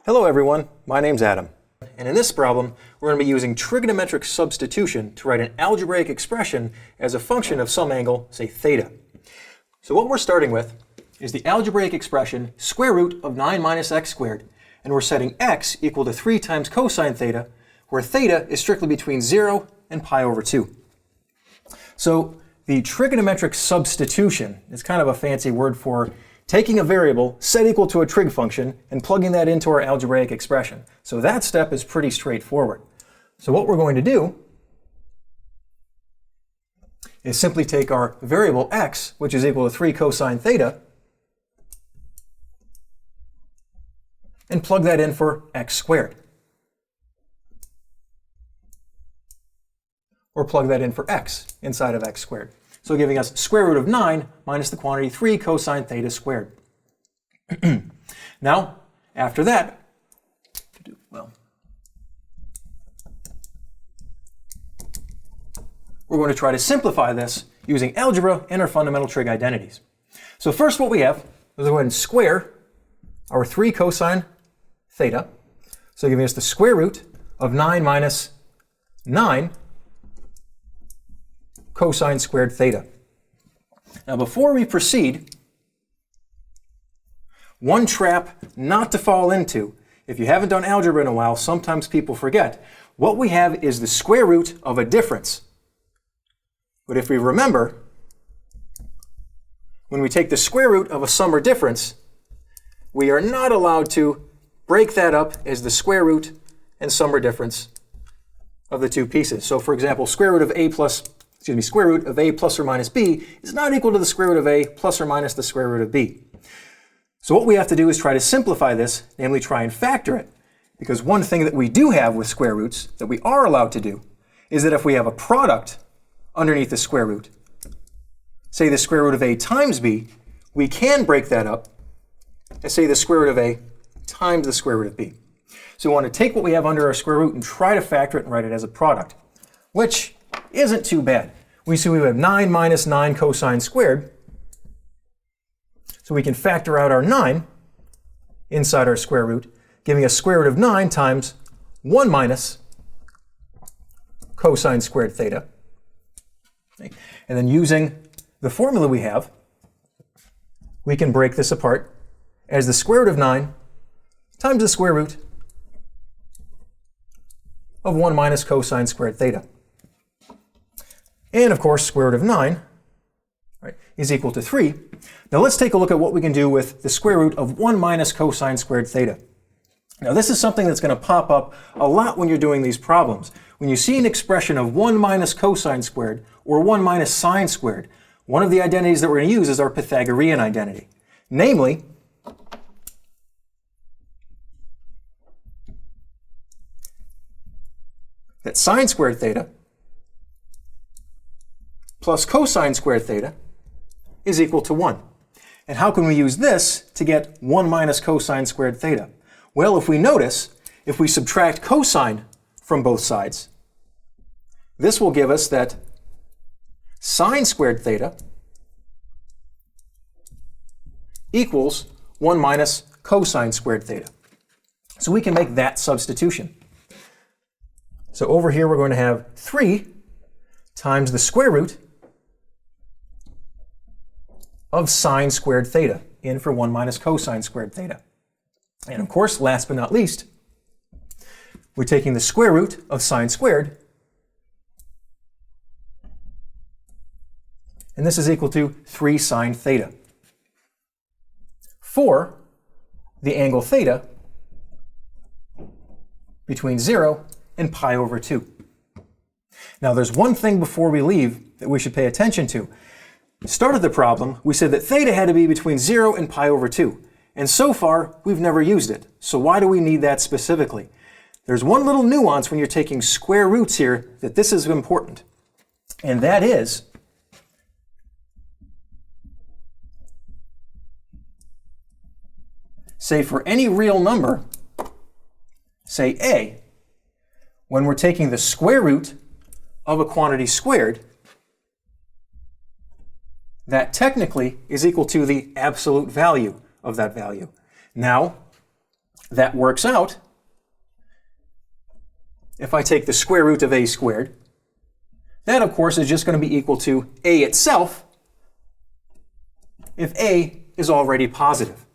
Hello everyone, my name's Adam, and in this problem we're going to be using trigonometric substitution to write an algebraic expression as a function of some angle, say theta. So what we're starting with is the algebraic expression square root of 9 minus x squared, and we're setting x equal to 3 times cosine theta, where theta is strictly between 0 and pi over 2. So the trigonometric substitution is kind of a fancy word for taking a variable set equal to a trig function and plugging that into our algebraic expression. So that step is pretty straightforward. So what we're going to do is simply take our variable x, which is equal to 3 cosine theta, and plug that in for x squared. Or plug that in for x inside of x squared. So giving us square root of 9 minus the quantity 3 cosine theta squared. Now, after that, we're going to try to simplify this using algebra and our fundamental trig identities. So first what we have is we'll go ahead and square our 3 cosine theta. So giving us the square root of 9 minus 9 cosine squared theta. Now before we proceed, one trap not to fall into, if you haven't done algebra in a while, sometimes people forget, what we have is the square root of a difference. But if we remember, when we take the square root of a sum or difference, we are not allowed to break that up as the square root and sum or difference of the two pieces. So for example, square root of a plus or minus b is not equal to the square root of a plus or minus the square root of b. So what we have to do is try to simplify this, namely try and factor it. Because one thing that we do have with square roots that we are allowed to do is that if we have a product underneath the square root, say the square root of a times b, we can break that up and say the square root of a times the square root of b. So we want to take what we have under our square root and try to factor it and write it as a product, which isn't too bad. We see we have 9 minus 9 cosine squared. So we can factor out our 9 inside our square root, giving us square root of 9 times 1 minus cosine squared theta. Okay. And then using the formula we have, we can break this apart as the square root of 9 times the square root of 1 minus cosine squared theta. And of course, square root of 9 is equal to 3. Now let's take a look at what we can do with the square root of 1 minus cosine squared theta. Now this is something that's going to pop up a lot when you're doing these problems. When you see an expression of 1 minus cosine squared or 1 minus sine squared, one of the identities that we're going to use is our Pythagorean identity. Namely, that sine squared theta plus cosine squared theta is equal to 1. And how can we use this to get 1 minus cosine squared theta? Well, if we notice, if we subtract cosine from both sides, this will give us that sine squared theta equals 1 minus cosine squared theta. So we can make that substitution. So over here we're going to have 3 times the square root of sine squared theta, in for 1 minus cosine squared theta. And of course, last but not least, we're taking the square root of sine squared, and this is equal to 3 sine theta, for the angle theta between 0 and pi over 2. Now there's one thing before we leave that we should pay attention to. Start of the problem, we said that theta had to be between 0 and pi over 2. And so far, we've never used it. So why do we need that specifically? There's one little nuance when you're taking square roots here that this is important. And that is, say for any real number, say a, when we're taking the square root of a quantity squared, that technically is equal to the absolute value of that value. Now, that works out, if I take the square root of a squared, that of course is just going to be equal to a itself if a is already positive.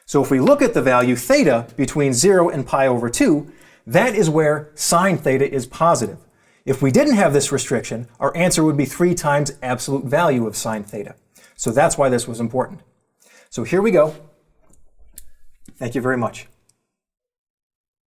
So if we look at the value theta between 0 and pi over 2, that is where sine theta is positive. If we didn't have this restriction, our answer would be 3 times absolute value of sine theta. So that's why this was important. So here we go. Thank you very much.